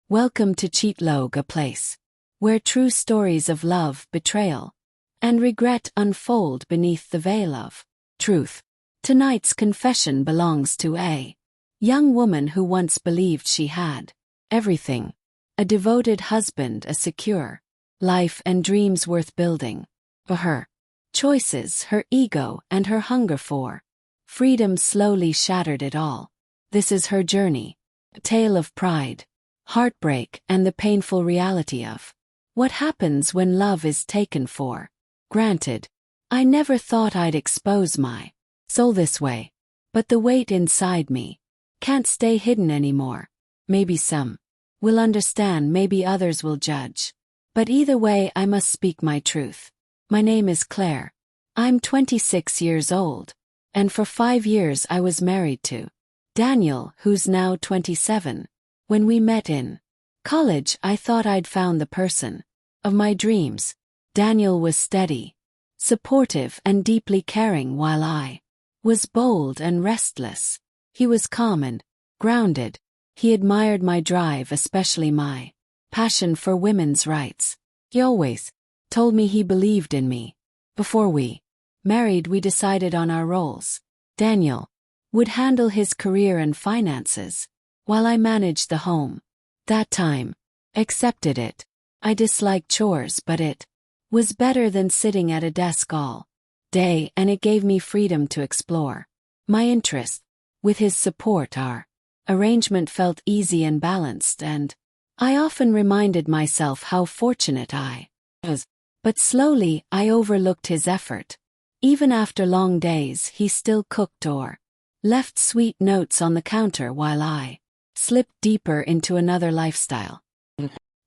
Welcome to Cheatlogue, a place where true stories of love, betrayal, and regret unfold beneath the veil of truth. Tonight's confession belongs to a young woman who once believed she had everything: a devoted husband, a secure life, and dreams worth building. But her choices, her ego, and her hunger for freedom slowly shattered it all. This is her journey, a tale of pride, heartbreak, and the painful reality of what happens when love is taken for granted. I never thought I'd expose my soul this way, but the weight inside me can't stay hidden anymore. Maybe some will understand, maybe others will judge. But either way, I must speak my truth. My name is Claire. I'm 26 years old, and for 5 years I was married to Daniel, who's now 27. When we met in college, I thought I'd found the person of my dreams. Daniel was steady, supportive, and deeply caring, while I was bold and restless. He was calm and grounded. He admired my drive, especially my passion for women's rights. He always told me he believed in me. Before we married, we decided on our roles. Daniel would handle his career and finances, while I managed the home. That time, accepted it. I disliked chores, but it was better than sitting at a desk all day, and it gave me freedom to explore my interests. With his support, our arrangement felt easy and balanced, and I often reminded myself how fortunate I was. But slowly, I overlooked his effort. Even after long days, he still cooked or left sweet notes on the counter, while I slipped deeper into another lifestyle.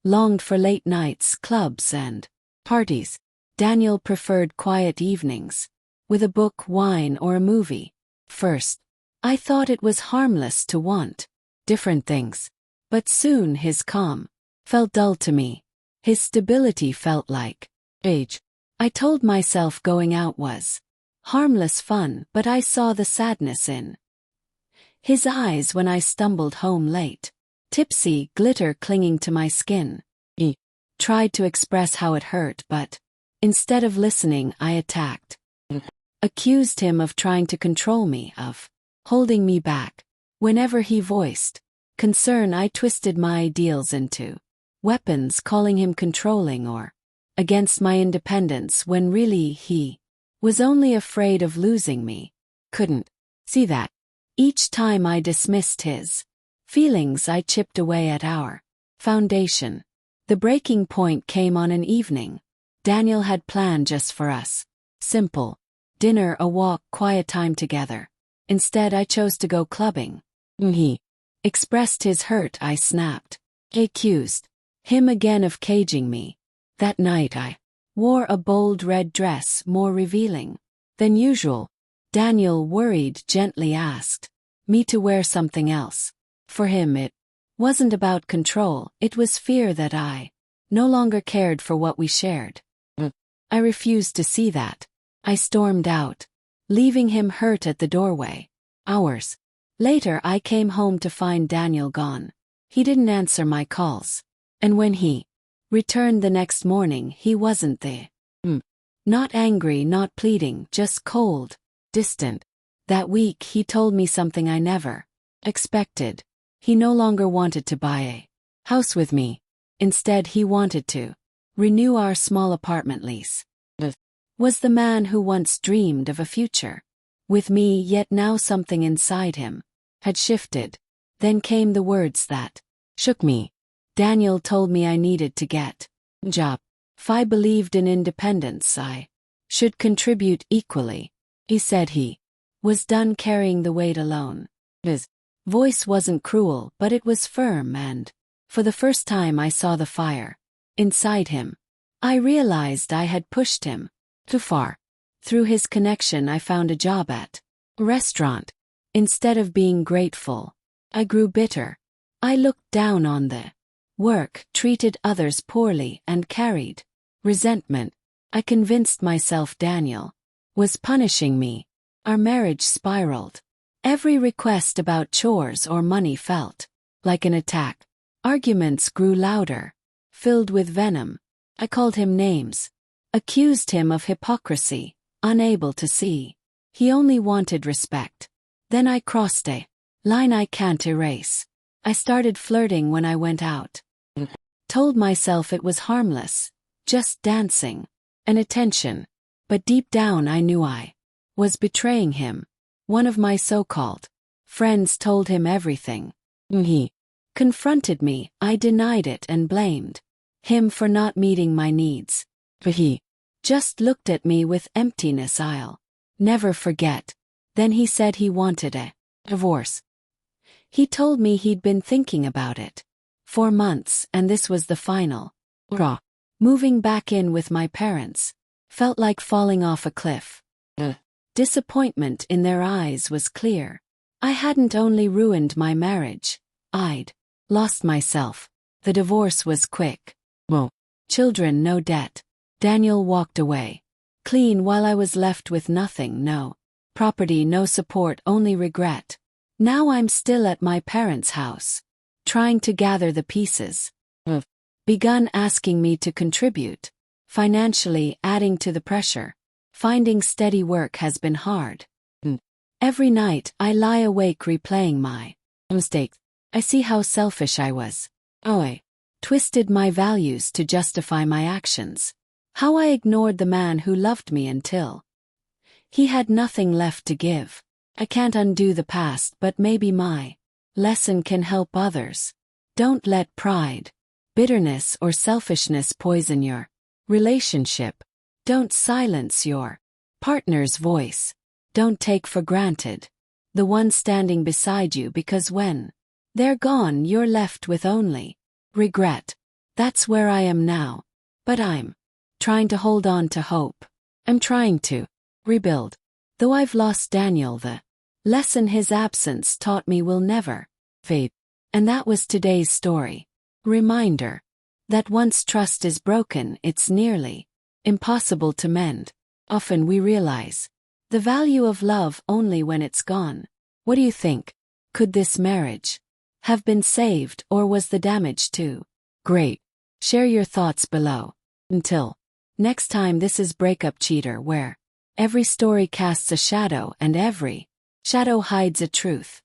Longed for late nights, clubs, and parties. Daniel preferred quiet evenings, with a book, wine, or a movie. First, I thought it was harmless to want different things, but soon his calm felt dull to me. His stability felt like age. I told myself going out was harmless fun, but I saw the sadness in his eyes when I stumbled home late, tipsy, glitter clinging to my skin. He tried to express how it hurt, but instead of listening, I attacked. Accused him of trying to control me, of holding me back. Whenever he voiced concern, I twisted my ideals into weapons, calling him controlling or against my independence, when really he was only afraid of losing me. Couldn't see that. Each time I dismissed his feelings, I chipped away at our foundation. The breaking point came on an evening Daniel had planned just for us. Simple dinner, a walk, quiet time together. Instead, I chose to go clubbing. He expressed his hurt. I snapped. I accused him again of caging me. That night I wore a bold red dress, more revealing than usual. Daniel, worried, gently asked me to wear something else. For him, it wasn't about control, it was fear that I no longer cared for what we shared. I refused to see that. I stormed out, leaving him hurt at the doorway. Hours later, I came home to find Daniel gone. He didn't answer my calls, and when he returned the next morning, he wasn't there. Not angry, not pleading, just cold, distant. That week, he told me something I never expected. He no longer wanted to buy a house with me. Instead, he wanted to renew our small apartment lease. Was the man who once dreamed of a future with me, yet now something inside him had shifted. Then came the words that shook me. Daniel told me I needed to get a job. If I believed in independence, I should contribute equally. He said he was done carrying the weight alone. His voice wasn't cruel, but it was firm, and for the first time I saw the fire inside him. I realized I had pushed him too far. Through his connection, I found a job at a restaurant. Instead of being grateful, I grew bitter. I looked down on the work, treated others poorly, and carried resentment. I convinced myself Daniel was punishing me. Our marriage spiraled. Every request about chores or money felt like an attack. Arguments grew louder, filled with venom. I called him names, accused him of hypocrisy, unable to see. He only wanted respect. Then I crossed a line I can't erase. I started flirting when I went out. Told myself it was harmless, just dancing, and attention. But deep down I knew I was betraying him. One of my so-called friends told him everything. He confronted me, I denied it and blamed him for not meeting my needs. But he just looked at me with emptiness. I'll never forget. Then he said he wanted a divorce. He told me he'd been thinking about it for months and this was the final straw. Moving back in with my parents felt like falling off a cliff. Disappointment in their eyes was clear. I hadn't only ruined my marriage, I'd lost myself. The divorce was quick. Children, no debt. Daniel walked away, clean, while I was left with nothing, no property, no support, only regret. Now I'm still at my parents' house, trying to gather the pieces. Begun asking me to contribute, financially, adding to the pressure. Finding steady work has been hard. Every night I lie awake replaying my mistakes. I see how selfish I was. I twisted my values to justify my actions. How I ignored the man who loved me until he had nothing left to give. I can't undo the past, but maybe my lesson can help others. Don't let pride, bitterness, or selfishness poison your relationship. Don't silence your partner's voice. Don't take for granted the one standing beside you, because when they're gone, you're left with only regret. That's where I am now. But I'm trying to hold on to hope. I'm trying to rebuild. Though I've lost Daniel, the lesson his absence taught me will never fade. And that was today's story. Reminder that once trust is broken, it's nearly impossible to mend. Often we realize the value of love only when it's gone. What do you think? Could this marriage have been saved, or was the damage too great? Share your thoughts below. Until next time, this is Breakup Cheater, where every story casts a shadow and every shadow hides a truth.